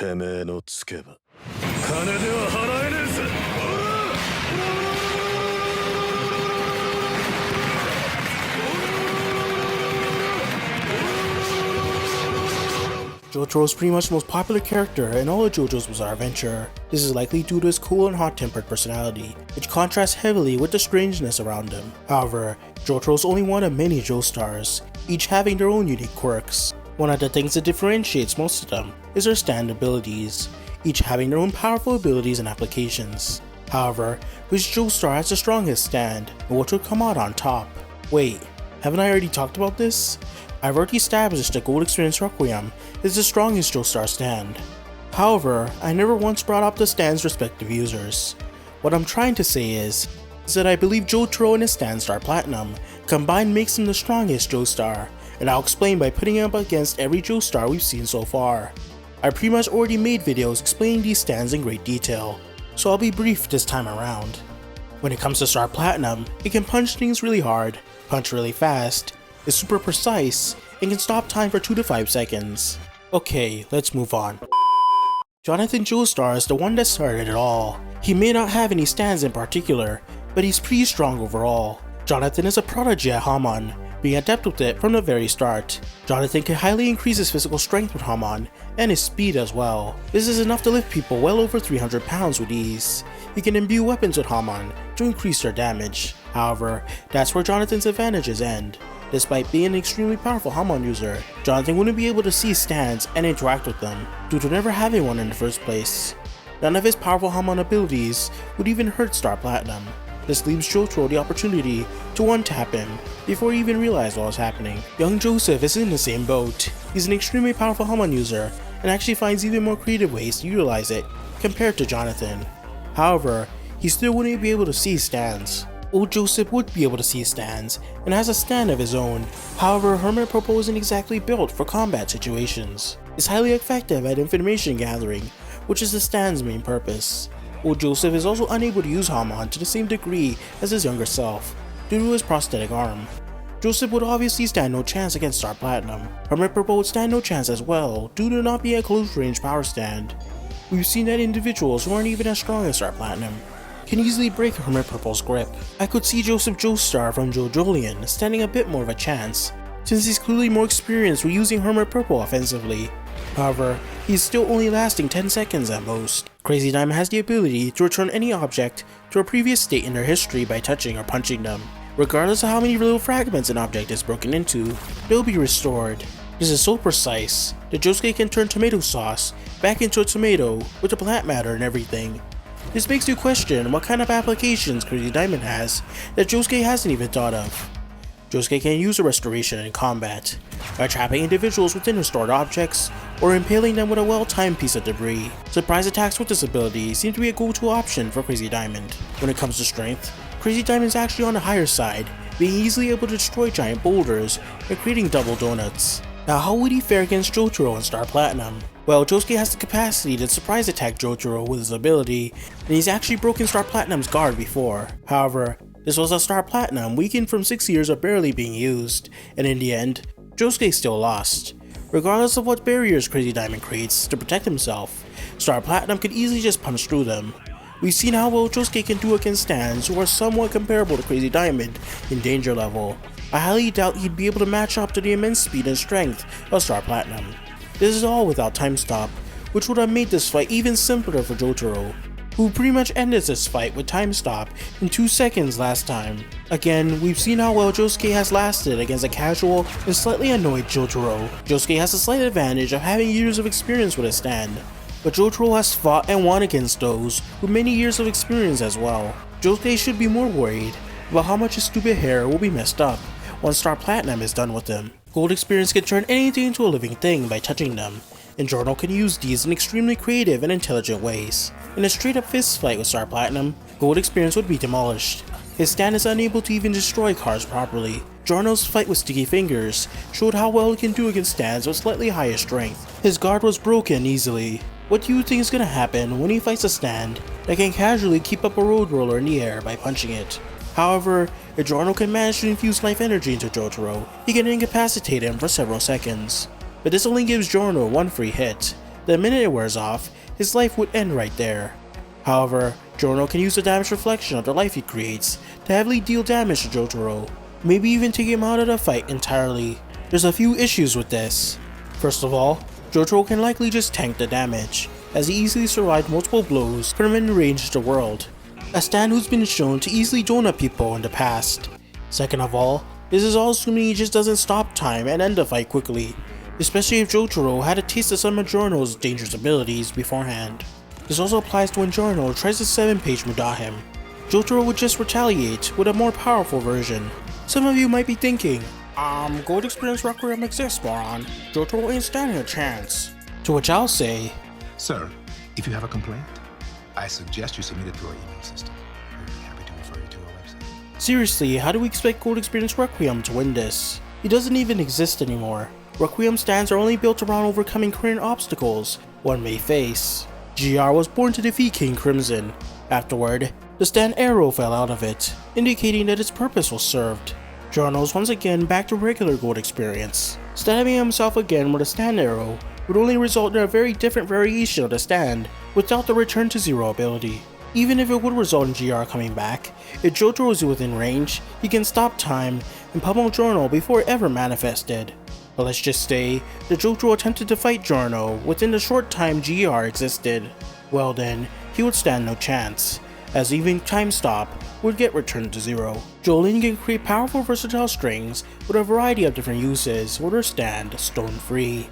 てめえのつけば金では払えねえぜ。Jotaro is pretty much the most popular character in all of JoJo's Bizarre Adventure. This is likely due to his cool and hot-tempered personality, which contrasts heavily with the strangeness around him. However, Jotaro is only one of many Joestars, each having their own unique quirks. One of the things that differentiates most of them is their stand abilities, each having their own powerful abilities and applications. However, which Joestar has the strongest stand, and which will come out on top? Wait, haven't I already talked about this? I've already established that Gold Experience Requiem is the strongest Joestar stand. However, I never once brought up the stand's respective users. What I'm trying to say is that I believe Jotaro and his stand Star Platinum combined makes him the strongest Joestar, and I'll explain by putting him up against every Joestar we've seen so far. I pretty much already made videos explaining these stands in great detail, so I'll be brief this time around. When it comes to Star Platinum, it can punch things really hard, punch really fast, is super precise, and can stop time for 2 to 5 seconds. Okay, let's move on. Jonathan Joestar is the one that started it all. He may not have any stands in particular, but he's pretty strong overall. Jonathan is a prodigy at Hamon, being adept with it from the very start. Jonathan can highly increase his physical strength with Hamon, and his speed as well. This is enough to lift people well over 300 pounds with ease. He can imbue weapons with Hamon to increase their damage. However, that's where Jonathan's advantages end. Despite being an extremely powerful Hamon user, Jonathan wouldn't be able to see stands and interact with them, due to never having one in the first place. None of his powerful Hamon abilities would even hurt Star Platinum. This leaves Jotaro the opportunity to one-tap him before he even realized what was happening. Young Joseph is in the same boat. He's an extremely powerful Hamon user and actually finds even more creative ways to utilize it compared to Jonathan. However, he still wouldn't be able to see stands. Old Joseph would be able to see stands and has a stand of his own. However, Hermit Purple isn't exactly built for combat situations. It's highly effective at information gathering, which is the stand's main purpose. Old Joseph is also unable to use Hamon to the same degree as his younger self, due to his prosthetic arm. Joseph would obviously stand no chance against Star Platinum. Hermit Purple would stand no chance as well, due to not being a close range power stand. We've seen that individuals who aren't even as strong as Star Platinum can easily break Hermit Purple's grip. I could see Joseph Joestar from JoJolian standing a bit more of a chance, since he's clearly more experienced with using Hermit Purple offensively. However, he's still only lasting 10 seconds at most. Crazy Diamond has the ability to return any object to a previous state in their history by touching or punching them. Regardless of how many little fragments an object is broken into, they'll be restored. This is so precise that Josuke can turn tomato sauce back into a tomato with the plant matter and everything. This makes you question what kind of applications Crazy Diamond has that Josuke hasn't even thought of. Josuke can use a restoration in combat by trapping individuals within restored objects or impaling them with a well-timed piece of debris. Surprise attacks with this ability seem to be a go-to option for Crazy Diamond. When it comes to strength, Crazy Diamond is actually on the higher side, being easily able to destroy giant boulders and creating double donuts. Now, how would he fare against Jotaro and Star Platinum? Well, Josuke has the capacity to surprise attack Jotaro with his ability, and he's actually broken Star Platinum's guard before. However, this was a Star Platinum weakened from 6 years of barely being used, and in the end, Josuke still lost. Regardless of what barriers Crazy Diamond creates to protect himself, Star Platinum could easily just punch through them. We've seen how well Josuke can do against stands who are somewhat comparable to Crazy Diamond in danger level. I highly doubt he'd be able to match up to the immense speed and strength of Star Platinum. This is all without time stop, which would have made this fight even simpler for Jotaro, who pretty much ended this fight with time stop in 2 seconds last time. Again, we've seen how well Josuke has lasted against a casual and slightly annoyed Jotaro. Josuke has a slight advantage of having years of experience with his stand, but Jotaro has fought and won against those with many years of experience as well. Josuke should be more worried about how much his stupid hair will be messed up once Star Platinum is done with him. Gold Experience can turn anything into a living thing by touching them, and Jotaro can use these in extremely creative and intelligent ways. In a straight up fist fight with Star Platinum, Gold Experience would be demolished. His stand is unable to even destroy cars properly. Jotoro's fight with Sticky Fingers showed how well he can do against stands with slightly higher strength. His guard was broken easily. What do you think is gonna happen when he fights a stand that can casually keep up a road roller in the air by punching it? However, if Jotaro can manage to infuse life energy into Jotaro, he can incapacitate him for several seconds. But this only gives Jotaro one free hit, The minute it wears off, his life would end right there. However, Giorno can use the damage reflection of the life he creates to heavily deal damage to Jotaro, maybe even take him out of the fight entirely. There's a few issues with this. First of all, Jotaro can likely just tank the damage, as he easily survived multiple blows from in range of the world, a stand who's been shown to easily donut people in the past. Second of all, this is all assuming he just doesn't stop time and end the fight quickly, especially if Jotaro had a taste of some of Giorno's dangerous abilities beforehand. This also applies to when Giorno tries to 7-page Muda him. Jotaro would just retaliate with a more powerful version. Some of you might be thinking, Gold Experience Requiem exists, moron. Jotaro ain't standing a chance. To which I'll say, Sir, if you have a complaint, I suggest you submit it through our email system. We'll be happy to refer you to our website. Seriously, how do we expect Gold Experience Requiem to win this? He doesn't even exist anymore. Requiem stands are only built around overcoming current obstacles one may face. GR was born to defeat King Crimson. Afterward, the stand arrow fell out of it, indicating that its purpose was served. Giorno's once again back to regular Gold Experience. Stabbing himself again with a stand arrow would only result in a very different variation of the stand without the return to zero ability. Even if it would result in GR coming back, if Jotaro is within range, he can stop time and pummel Giorno before it ever manifested. But let's just say that Jojo attempted to fight Giorno within the short time GR existed. Well then, he would stand no chance, as even time stop would get returned to zero. Jolene can create powerful versatile strings with a variety of different uses with her stand stone free.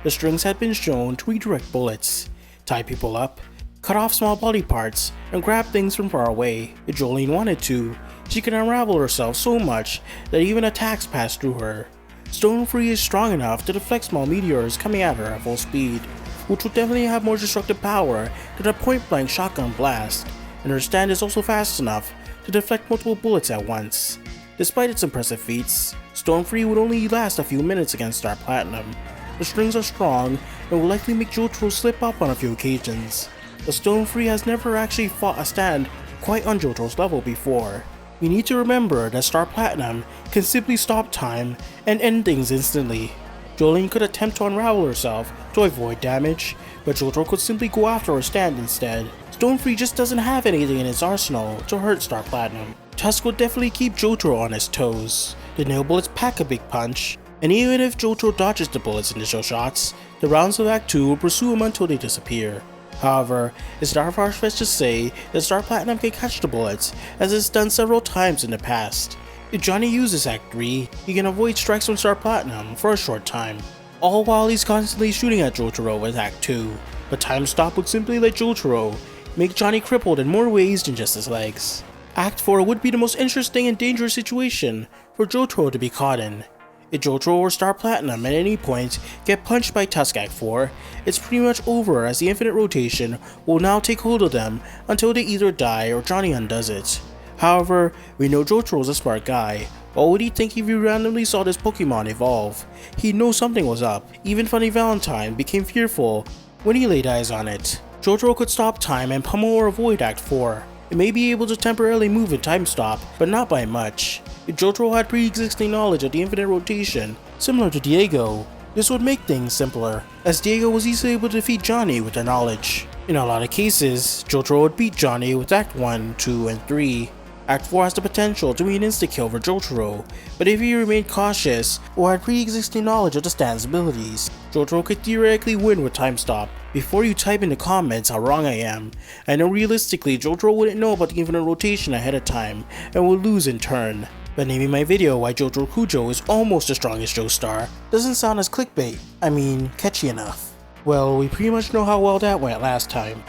The strings had been shown to redirect bullets, tie people up, cut off small body parts, and grab things from far away. If Jolene wanted to, she can unravel herself so much that even attacks pass through her. Stone Free is strong enough to deflect small meteors coming at her at full speed, which would definitely have more destructive power than a point-blank shotgun blast, and her stand is also fast enough to deflect multiple bullets at once. Despite its impressive feats, Stone Free would only last a few minutes against Star Platinum. The strings are strong and will likely make Jotaro slip up on a few occasions, but Stone Free has never actually fought a stand quite on Jotaro's level before. We need to remember that Star Platinum can simply stop time and end things instantly. Jolene could attempt to unravel herself to avoid damage, but Jotaro could simply go after her stand instead. Stone Free just doesn't have anything in its arsenal to hurt Star Platinum. Tusk would definitely keep Jotaro on his toes. The nail bullets pack a big punch, and even if Jotaro dodges the bullets' initial shots, the rounds of Act 2 will pursue him until they disappear. However, it's not far-fetched to say that Star Platinum can catch the bullets, as it's done several times in the past. If Johnny uses Act 3, he can avoid strikes from Star Platinum for a short time, all while he's constantly shooting at Jotaro with Act 2. But Time Stop would simply let Jotaro make Johnny crippled in more ways than just his legs. Act 4 would be the most interesting and dangerous situation for Jotaro to be caught in. If Jojo or Star Platinum at any point get punched by Tusk Act 4, it's pretty much over, as the infinite rotation will now take hold of them until they either die or Johnny undoes it. However, we know Jotaro's a smart guy. What would he think if he randomly saw this Pokemon evolve? He'd know something was up. Even Funny Valentine became fearful when he laid eyes on it. Jotaro could stop time and pummel or avoid Act 4. It may be able to temporarily move in Time Stop, but not by much. If Jotaro had pre-existing knowledge of the infinite rotation, similar to Diego, this would make things simpler, as Diego was easily able to defeat Johnny with their knowledge. In a lot of cases, Jotaro would beat Johnny with Act 1, 2, and 3. Act 4 has the potential to be an insta-kill for Jotaro, but if he remained cautious or had pre-existing knowledge of the stand's abilities, Jotaro could theoretically win with Time Stop. Before you type in the comments how wrong I am, I know realistically Jotaro wouldn't know about the infinite rotation ahead of time and would lose in turn. But naming my video why Jotaro Kujo is almost as strong as Joestar doesn't sound as clickbait, I mean catchy enough. Well, we pretty much know how well that went last time.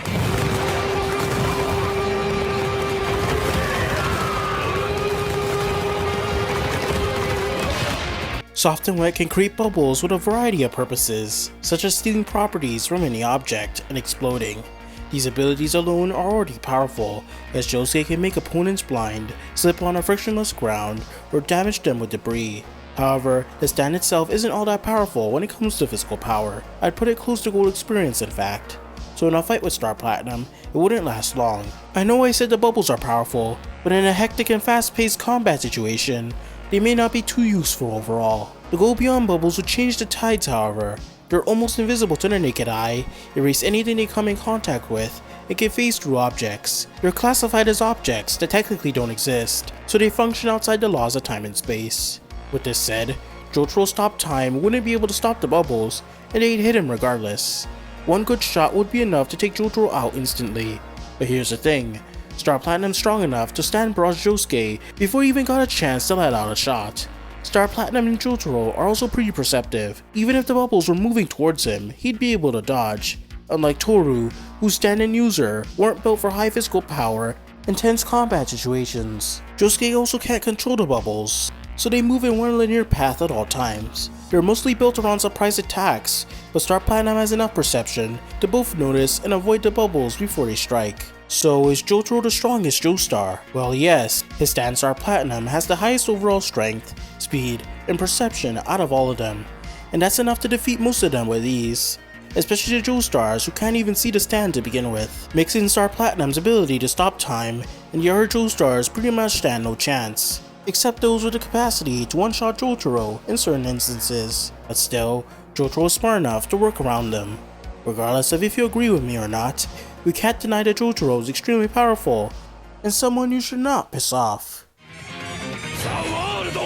Soft and Wet can create bubbles with a variety of purposes, such as stealing properties from any object and exploding. These abilities alone are already powerful, as Josuke can make opponents blind, slip on a frictionless ground, or damage them with debris. However, the stand itself isn't all that powerful when it comes to physical power. I'd put it close to Gold Experience in fact. So in a fight with Star Platinum, it wouldn't last long. I know I said the bubbles are powerful, but in a hectic and fast-paced combat situation, they may not be too useful overall. The Go Beyond bubbles would change the tides however, They're almost invisible to the naked eye, erase anything they come in contact with, and can phase through objects. They're classified as objects that technically don't exist, so they function outside the laws of time and space. With this said, Jotaro's stop time wouldn't be able to stop the bubbles, and they'd hit him regardless. One good shot would be enough to take Jotaro out instantly. But here's the thing, Star Platinum's strong enough to stand Barrage Josuke before he even got a chance to let out a shot. Star Platinum and Jotaro are also pretty perceptive. Even if the bubbles were moving towards him, he'd be able to dodge. Unlike Toru, whose stand and user weren't built for high physical power and tense combat situations. Josuke also can't control the bubbles, so they move in one linear path at all times. They're mostly built around surprise attacks, but Star Platinum has enough perception to both notice and avoid the bubbles before they strike. So is Jotaro the strongest Joestar? Well yes, his stand Star Platinum has the highest overall strength, speed, and perception out of all of them, and that's enough to defeat most of them with ease. Especially the Joestars who can't even see the stand to begin with. Mix in Star Platinum's ability to stop time, and the other Joestars pretty much stand no chance. Except those with the capacity to one-shot Jotaro in certain instances. But still, Jotaro is smart enough to work around them. Regardless of if you agree with me or not, we can't deny that Jotaro is extremely powerful, and someone you should not piss off. ザ・ワールド